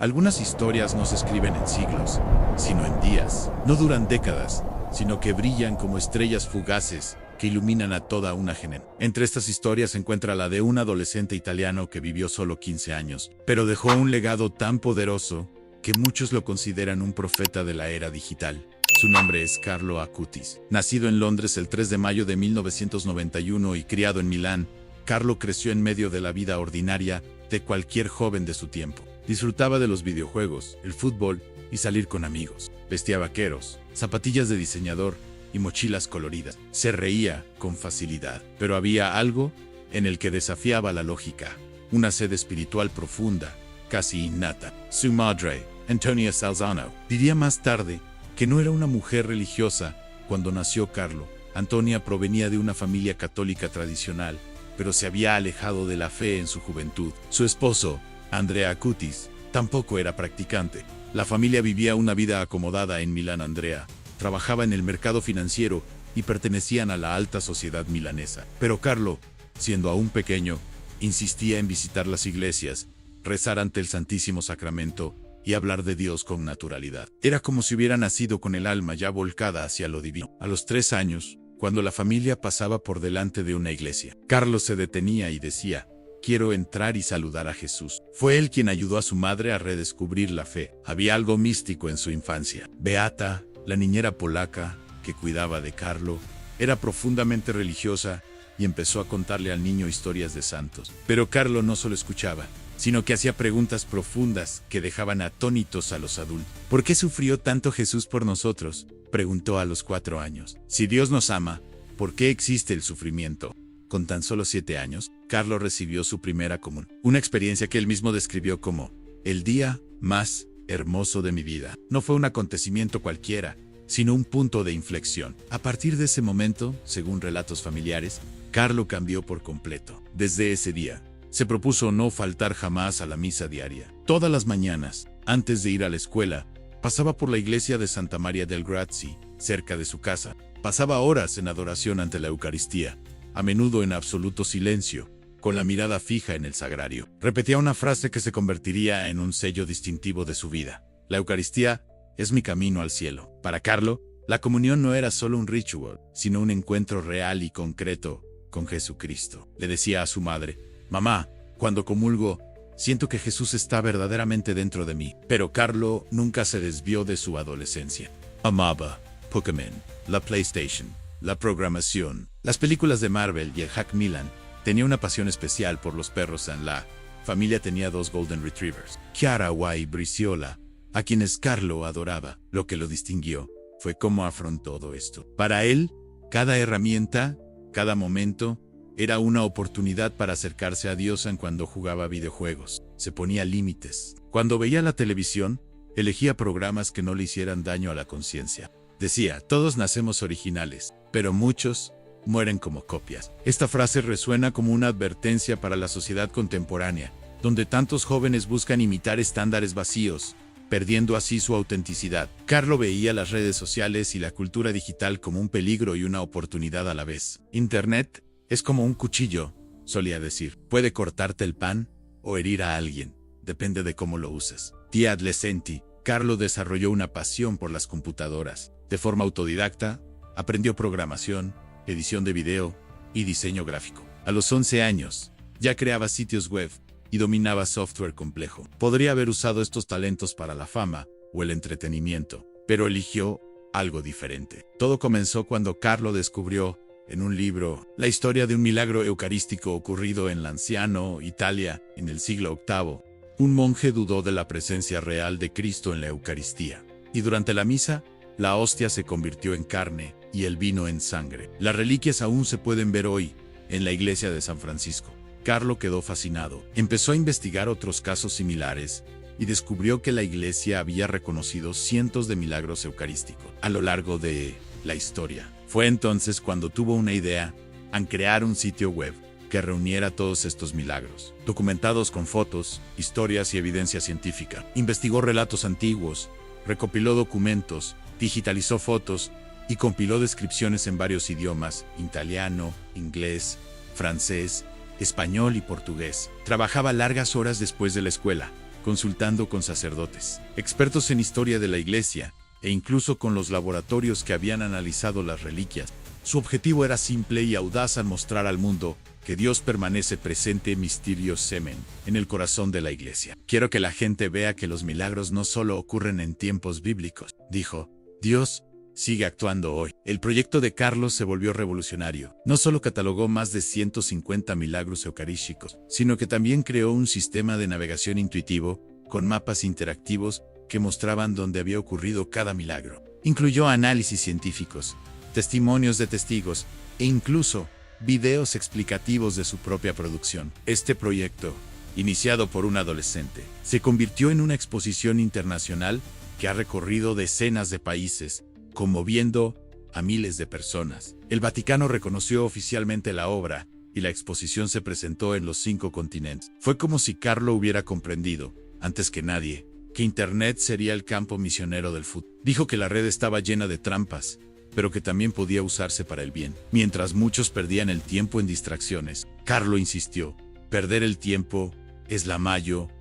Algunas historias no se escriben en siglos, sino en días. No duran décadas, sino que brillan como estrellas fugaces que iluminan a toda una generación. Entre estas historias se encuentra la de un adolescente italiano que vivió solo 15 años, pero dejó un legado tan poderoso que muchos lo consideran un profeta de la era digital. Su nombre es Carlo Acutis. Nacido en Londres el 3 de mayo de 1991 y criado en Milán, Carlo creció en medio de la vida ordinaria de cualquier joven de su tiempo. Disfrutaba de los videojuegos, el fútbol y salir con amigos. Vestía vaqueros, zapatillas de diseñador y mochilas coloridas. Se reía con facilidad, pero había algo en el que desafiaba la lógica, una sed espiritual profunda, casi innata. Su madre, Antonia Salzano, diría más tarde que no era una mujer religiosa cuando nació Carlo. Antonia provenía de una familia católica tradicional, pero se había alejado de la fe en su juventud. Su esposo, Andrea Acutis, tampoco era practicante. La familia vivía una vida acomodada en Milán. Andrea trabajaba en el mercado financiero y pertenecían a la alta sociedad milanesa. Pero Carlo, siendo aún pequeño, insistía en visitar las iglesias, rezar ante el Santísimo Sacramento y hablar de Dios con naturalidad. Era como si hubiera nacido con el alma ya volcada hacia lo divino. A los 3 años, cuando la familia pasaba por delante de una iglesia, Carlos se detenía y decía: «Quiero entrar y saludar a Jesús». Fue él quien ayudó a su madre a redescubrir la fe. Había algo místico en su infancia. Beata, la niñera polaca que cuidaba de Carlo, era profundamente religiosa y empezó a contarle al niño historias de santos. Pero Carlo no solo escuchaba, sino que hacía preguntas profundas que dejaban atónitos a los adultos. ¿Por qué sufrió tanto Jesús por nosotros?, preguntó a los 4 años. Si Dios nos ama, ¿por qué existe el sufrimiento? Con tan solo 7 años, Carlo recibió su primera comunión, una experiencia que él mismo describió como el día más hermoso de mi vida. No fue un acontecimiento cualquiera, sino un punto de inflexión. A partir de ese momento, según relatos familiares, Carlo cambió por completo. Desde ese día, se propuso no faltar jamás a la misa diaria. Todas las mañanas, antes de ir a la escuela, pasaba por la iglesia de Santa Maria del Grazie, cerca de su casa. Pasaba horas en adoración ante la Eucaristía, a menudo en absoluto silencio, con la mirada fija en el sagrario. Repetía una frase que se convertiría en un sello distintivo de su vida: la Eucaristía es mi camino al cielo. Para Carlo, la comunión no era solo un ritual, sino un encuentro real y concreto con Jesucristo. Le decía a su madre: «Mamá, cuando comulgo, siento que Jesús está verdaderamente dentro de mí». Pero Carlo nunca se desvió de su adolescencia. Amaba Pokémon, la PlayStation, la programación, las películas de Marvel y el Hack Milan. Tenía una pasión especial por los perros. En la familia tenía 2 Golden Retrievers, Chiarawa y Briciola, a quienes Carlo adoraba. Lo que lo distinguió fue cómo afrontó todo esto. Para él, cada herramienta, cada momento, era una oportunidad para acercarse a Dios. En cuando jugaba videojuegos, se ponía límites. Cuando veía la televisión, elegía programas que no le hicieran daño a la conciencia. Decía: «Todos nacemos originales, pero muchos mueren como copias». Esta frase resuena como una advertencia para la sociedad contemporánea, donde tantos jóvenes buscan imitar estándares vacíos, perdiendo así su autenticidad. Carlo veía las redes sociales y la cultura digital como un peligro y una oportunidad a la vez. Internet es como un cuchillo, solía decir. Puede cortarte el pan o herir a alguien, depende de cómo lo uses. De adolescente, Carlo desarrolló una pasión por las computadoras. De forma autodidacta, aprendió programación, edición de video y diseño gráfico. A los 11 años, ya creaba sitios web y dominaba software complejo. Podría haber usado estos talentos para la fama o el entretenimiento, pero eligió algo diferente. Todo comenzó cuando Carlo descubrió en un libro la historia de un milagro eucarístico ocurrido en Lanciano, Italia, en el siglo VIII. Un monje dudó de la presencia real de Cristo en la Eucaristía, y durante la misa, la hostia se convirtió en carne y el vino en sangre. Las reliquias aún se pueden ver hoy en la iglesia de San Francisco. Carlo quedó fascinado. Empezó a investigar otros casos similares y descubrió que la iglesia había reconocido cientos de milagros eucarísticos a lo largo de la historia. Fue entonces cuando tuvo una idea en crear un sitio web que reuniera todos estos milagros, documentados con fotos, historias y evidencia científica. Investigó relatos antiguos, recopiló documentos, digitalizó fotos y compiló descripciones en varios idiomas: italiano, inglés, francés, español y portugués. Trabajaba largas horas después de la escuela, consultando con sacerdotes, expertos en historia de la Iglesia, e incluso con los laboratorios que habían analizado las reliquias. Su objetivo era simple y audaz al mostrar al mundo que Dios permanece presente misteriosamente en el corazón de la Iglesia. Quiero que la gente vea que los milagros no solo ocurren en tiempos bíblicos, dijo. Dios sigue actuando hoy. El proyecto de Carlos se volvió revolucionario. No solo catalogó más de 150 milagros eucarísticos, sino que también creó un sistema de navegación intuitivo con mapas interactivos que mostraban dónde había ocurrido cada milagro. Incluyó análisis científicos, testimonios de testigos e incluso videos explicativos de su propia producción. Este proyecto, iniciado por un adolescente, se convirtió en una exposición internacional que ha recorrido decenas de países, conmoviendo a miles de personas. El Vaticano reconoció oficialmente la obra y la exposición se presentó en los 5 continentes. Fue como si Carlo hubiera comprendido, antes que nadie, que Internet sería el campo misionero del futuro. Dijo que la red estaba llena de trampas, pero que también podía usarse para el bien. Mientras muchos perdían el tiempo en distracciones, Carlo insistió, perder el tiempo es la mayor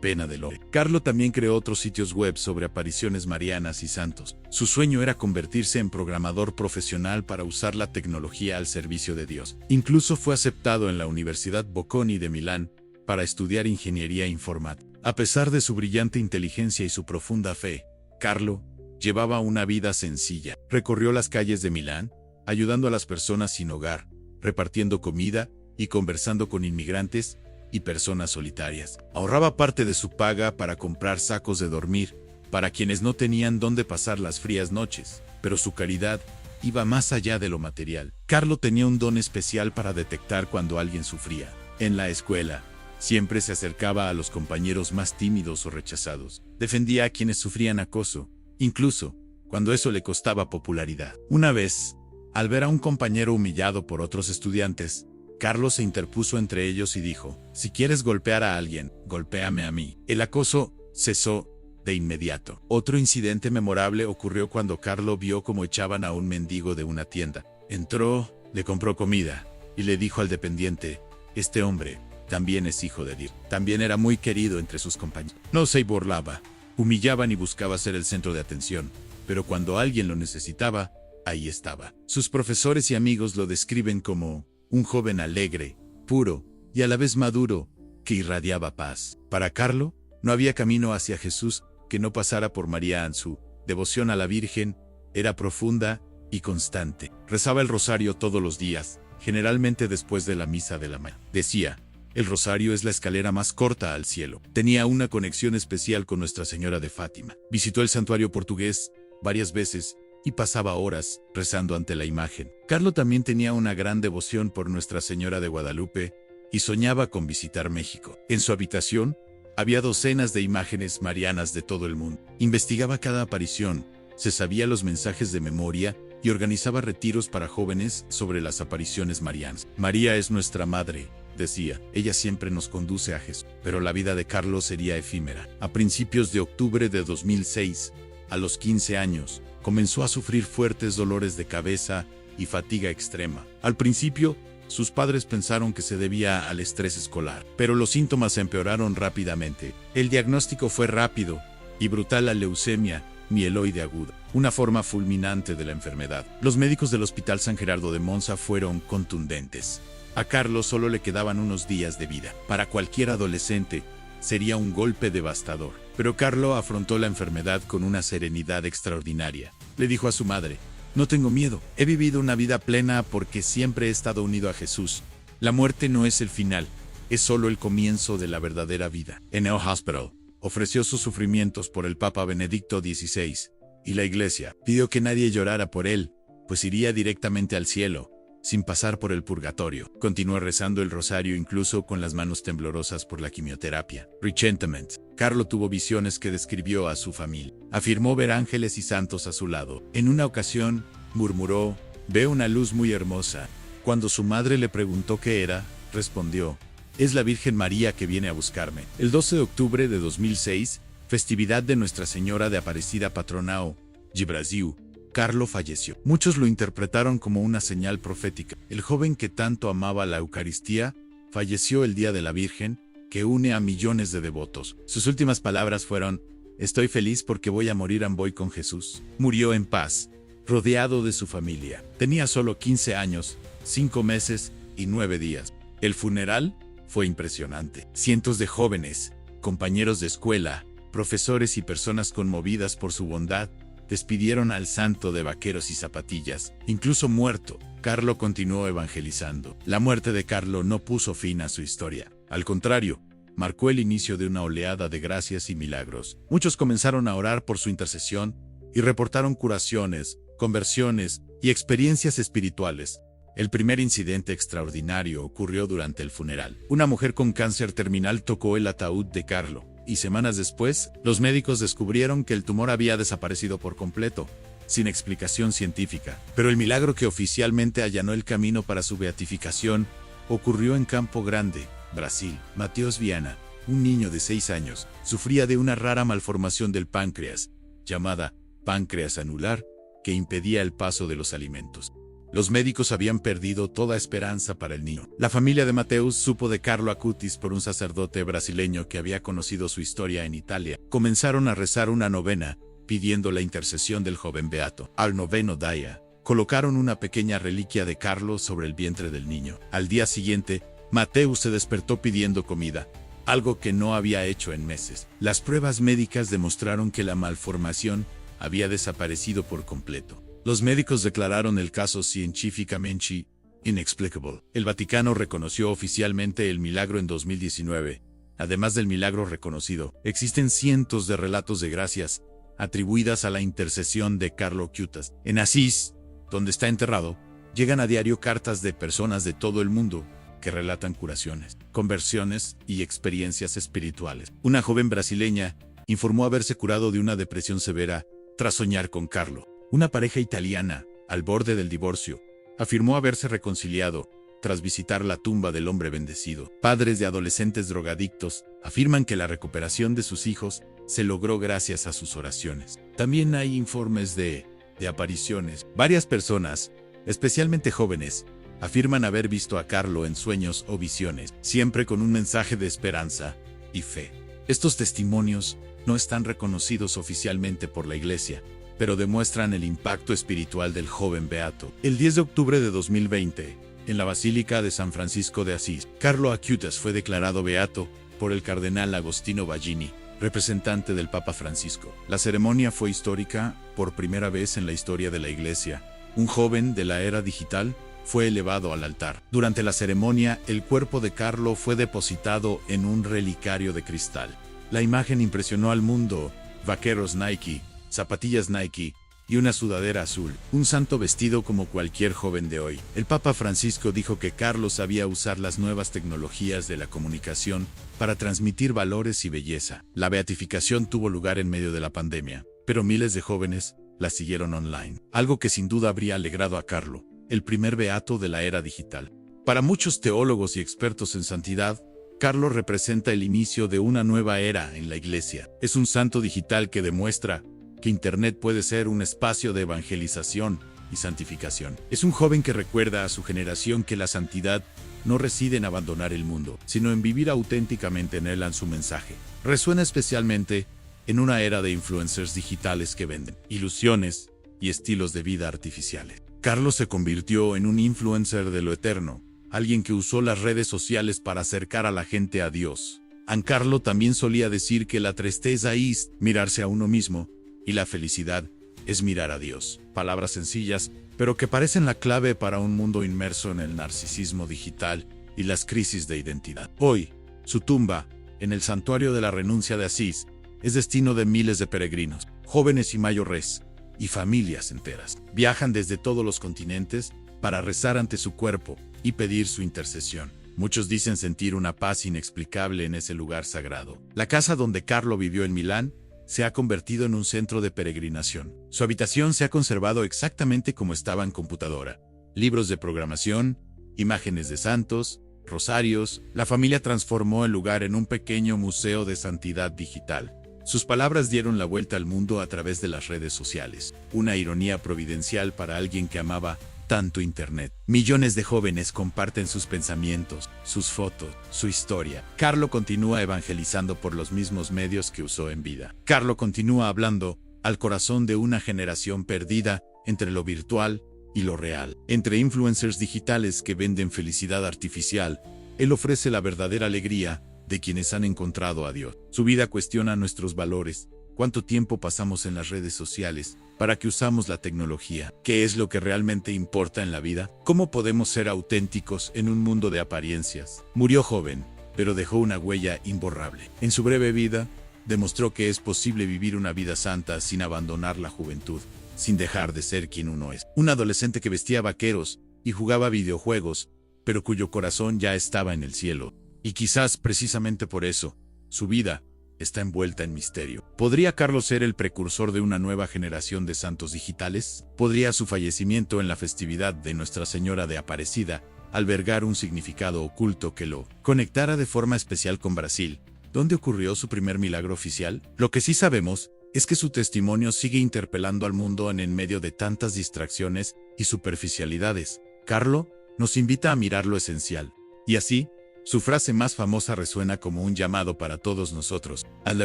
pena del hombre. Carlo también creó otros sitios web sobre apariciones marianas y santos. Su sueño era convertirse en programador profesional para usar la tecnología al servicio de Dios. Incluso fue aceptado en la Universidad Bocconi de Milán para estudiar ingeniería informática. A pesar de su brillante inteligencia y su profunda fe, Carlo llevaba una vida sencilla. Recorrió las calles de Milán, ayudando a las personas sin hogar, repartiendo comida y conversando con inmigrantes y personas solitarias. Ahorraba parte de su paga para comprar sacos de dormir para quienes no tenían dónde pasar las frías noches, pero su caridad iba más allá de lo material. Carlo tenía un don especial para detectar cuando alguien sufría. En la escuela, siempre se acercaba a los compañeros más tímidos o rechazados. Defendía a quienes sufrían acoso, incluso cuando eso le costaba popularidad. Una vez, al ver a un compañero humillado por otros estudiantes, Carlos se interpuso entre ellos y dijo, si quieres golpear a alguien, golpéame a mí. El acoso cesó de inmediato. Otro incidente memorable ocurrió cuando Carlo vio cómo echaban a un mendigo de una tienda. Entró, le compró comida y le dijo al dependiente, este hombre también es hijo de Dios. También era muy querido entre sus compañeros. No se burlaba, humillaba ni buscaba ser el centro de atención, pero cuando alguien lo necesitaba, ahí estaba. Sus profesores y amigos lo describen como un joven alegre, puro y a la vez maduro, que irradiaba paz. Para Carlo, no había camino hacia Jesús que no pasara por María. Su devoción a la Virgen era profunda y constante. Rezaba el rosario todos los días, generalmente después de la misa de la mañana. Decía, el rosario es la escalera más corta al cielo. Tenía una conexión especial con Nuestra Señora de Fátima. Visitó el santuario portugués varias veces y pasaba horas rezando ante la imagen. Carlo también tenía una gran devoción por Nuestra Señora de Guadalupe y soñaba con visitar México. En su habitación había docenas de imágenes marianas de todo el mundo. Investigaba cada aparición, se sabía los mensajes de memoria y organizaba retiros para jóvenes sobre las apariciones marianas. María es nuestra madre, decía, ella siempre nos conduce a Jesús. Pero la vida de Carlos sería efímera. A principios de octubre de 2006, a los 15 años, comenzó a sufrir fuertes dolores de cabeza y fatiga extrema. Al principio, sus padres pensaron que se debía al estrés escolar, pero los síntomas empeoraron rápidamente. El diagnóstico fue rápido y brutal: la leucemia mieloide aguda, una forma fulminante de la enfermedad. Los médicos del Hospital San Gerardo de Monza fueron contundentes. A Carlos solo le quedaban unos días de vida. Para cualquier adolescente, sería un golpe devastador. Pero Carlo afrontó la enfermedad con una serenidad extraordinaria. Le dijo a su madre, no tengo miedo, he vivido una vida plena porque siempre he estado unido a Jesús. La muerte no es el final, es solo el comienzo de la verdadera vida. En el hospital, ofreció sus sufrimientos por el Papa Benedicto XVI, y la Iglesia pidió que nadie llorara por él, pues iría directamente al cielo, sin pasar por el purgatorio. Continuó rezando el rosario incluso con las manos temblorosas por la quimioterapia. Recientemente, Carlo tuvo visiones que describió a su familia. Afirmó ver ángeles y santos a su lado. En una ocasión, murmuró, veo una luz muy hermosa. Cuando su madre le preguntó qué era, respondió, es la Virgen María que viene a buscarme. El 12 de octubre de 2006, festividad de Nuestra Señora de Aparecida Patronao, de Brasil, Carlo falleció. Muchos lo interpretaron como una señal profética. El joven que tanto amaba la Eucaristía falleció el día de la Virgen, que une a millones de devotos. Sus últimas palabras fueron: estoy feliz porque voy a morir en voy con Jesús. Murió en paz, rodeado de su familia. Tenía solo 15 años, 5 meses y 9 días. El funeral fue impresionante. Cientos de jóvenes, compañeros de escuela, profesores y personas conmovidas por su bondad, despidieron al santo de vaqueros y zapatillas. Incluso muerto, Carlo continuó evangelizando. La muerte de Carlo no puso fin a su historia. Al contrario, marcó el inicio de una oleada de gracias y milagros. Muchos comenzaron a orar por su intercesión y reportaron curaciones, conversiones y experiencias espirituales. El primer incidente extraordinario ocurrió durante el funeral. Una mujer con cáncer terminal tocó el ataúd de Carlo, y semanas después, los médicos descubrieron que el tumor había desaparecido por completo, sin explicación científica. Pero el milagro que oficialmente allanó el camino para su beatificación ocurrió en Campo Grande, Brasil. Mateus Viana, un niño de 6 años, sufría de una rara malformación del páncreas, llamada páncreas anular, que impedía el paso de los alimentos. Los médicos habían perdido toda esperanza para el niño. La familia de Mateus supo de Carlo Acutis por un sacerdote brasileño que había conocido su historia en Italia. Comenzaron a rezar una novena, pidiendo la intercesión del joven beato. Al noveno día, colocaron una pequeña reliquia de Carlo sobre el vientre del niño. Al día siguiente, Mateus se despertó pidiendo comida, algo que no había hecho en meses. Las pruebas médicas demostraron que la malformación había desaparecido por completo. Los médicos declararon el caso científicamente inexplicable. El Vaticano reconoció oficialmente el milagro en 2019. Además del milagro reconocido, existen cientos de relatos de gracias atribuidas a la intercesión de Carlo Acutis. En Asís, donde está enterrado, llegan a diario cartas de personas de todo el mundo que relatan curaciones, conversiones y experiencias espirituales. Una joven brasileña informó haberse curado de una depresión severa tras soñar con Carlo. Una pareja italiana, al borde del divorcio, afirmó haberse reconciliado tras visitar la tumba del hombre bendecido. Padres de adolescentes drogadictos afirman que la recuperación de sus hijos se logró gracias a sus oraciones. También hay informes de apariciones. Varias personas, especialmente jóvenes, afirman haber visto a Carlo en sueños o visiones, siempre con un mensaje de esperanza y fe. Estos testimonios no están reconocidos oficialmente por la Iglesia, pero demuestran el impacto espiritual del joven beato. El 10 de octubre de 2020, en la Basílica de San Francisco de Asís, Carlo Acutis fue declarado beato por el cardenal Agostino Baggini, representante del Papa Francisco. La ceremonia fue histórica por primera vez en la historia de la Iglesia. Un joven de la era digital fue elevado al altar. Durante la ceremonia, el cuerpo de Carlo fue depositado en un relicario de cristal. La imagen impresionó al mundo. Vaqueros Nike, zapatillas Nike y una sudadera azul, un santo vestido como cualquier joven de hoy. El Papa Francisco dijo que Carlo sabía usar las nuevas tecnologías de la comunicación para transmitir valores y belleza. La beatificación tuvo lugar en medio de la pandemia, pero miles de jóvenes la siguieron online, algo que sin duda habría alegrado a Carlo, el primer beato de la era digital. Para muchos teólogos y expertos en santidad, Carlo representa el inicio de una nueva era en la Iglesia. Es un santo digital que demuestra que Internet puede ser un espacio de evangelización y santificación. Es un joven que recuerda a su generación que la santidad no reside en abandonar el mundo, sino en vivir auténticamente en él en su mensaje. Resuena especialmente en una era de influencers digitales que venden ilusiones y estilos de vida artificiales. Carlo se convirtió en un influencer de lo eterno, alguien que usó las redes sociales para acercar a la gente a Dios. Carlo también solía decir que la tristeza es mirarse a uno mismo, y la felicidad es mirar a Dios. Palabras sencillas, pero que parecen la clave para un mundo inmerso en el narcisismo digital y las crisis de identidad. Hoy, su tumba, en el Santuario de la Renuncia de Asís, es destino de miles de peregrinos, jóvenes y mayores, y familias enteras. Viajan desde todos los continentes para rezar ante su cuerpo y pedir su intercesión. Muchos dicen sentir una paz inexplicable en ese lugar sagrado. La casa donde Carlo vivió en Milán se ha convertido en un centro de peregrinación. Su habitación se ha conservado exactamente como estaba en computadora. Libros de programación, imágenes de santos, rosarios. La familia transformó el lugar en un pequeño museo de santidad digital. Sus palabras dieron la vuelta al mundo a través de las redes sociales. Una ironía providencial para alguien que amaba tanto Internet. Millones de jóvenes comparten sus pensamientos, sus fotos, su historia. Carlo continúa evangelizando por los mismos medios que usó en vida. Carlo continúa hablando al corazón de una generación perdida entre lo virtual y lo real. Entre influencers digitales que venden felicidad artificial, él ofrece la verdadera alegría de quienes han encontrado a Dios. Su vida cuestiona nuestros valores. ¿Cuánto tiempo pasamos en las redes sociales? ¿Para qué usamos la tecnología? ¿Qué es lo que realmente importa en la vida? ¿Cómo podemos ser auténticos en un mundo de apariencias? Murió joven, pero dejó una huella imborrable. En su breve vida, demostró que es posible vivir una vida santa sin abandonar la juventud, sin dejar de ser quien uno es. Un adolescente que vestía vaqueros y jugaba videojuegos, pero cuyo corazón ya estaba en el cielo. Y quizás precisamente por eso, su vida está envuelta en misterio. ¿Podría Carlos ser el precursor de una nueva generación de santos digitales? ¿Podría su fallecimiento en la festividad de Nuestra Señora de Aparecida albergar un significado oculto que lo conectara de forma especial con Brasil, donde ocurrió su primer milagro oficial? Lo que sí sabemos es que su testimonio sigue interpelando al mundo en medio de tantas distracciones y superficialidades. Carlo nos invita a mirar lo esencial. Y así, su frase más famosa resuena como un llamado para todos nosotros. La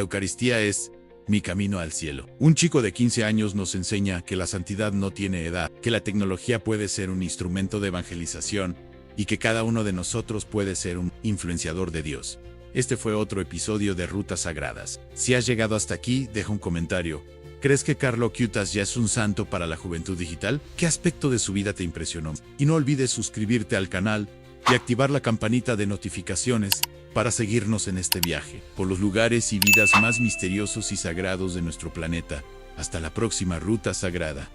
Eucaristía es mi camino al cielo. Un chico de 15 años nos enseña que la santidad no tiene edad, que la tecnología puede ser un instrumento de evangelización y que cada uno de nosotros puede ser un influenciador de Dios. Este fue otro episodio de Rutas Sagradas. Si has llegado hasta aquí, deja un comentario. ¿Crees que Carlo Queutas ya es un santo para la juventud digital? ¿Qué aspecto de su vida te impresionó? Y no olvides suscribirte al canal y activar la campanita de notificaciones para seguirnos en este viaje por los lugares y vidas más misteriosos y sagrados de nuestro planeta. Hasta la próxima Ruta Sagrada.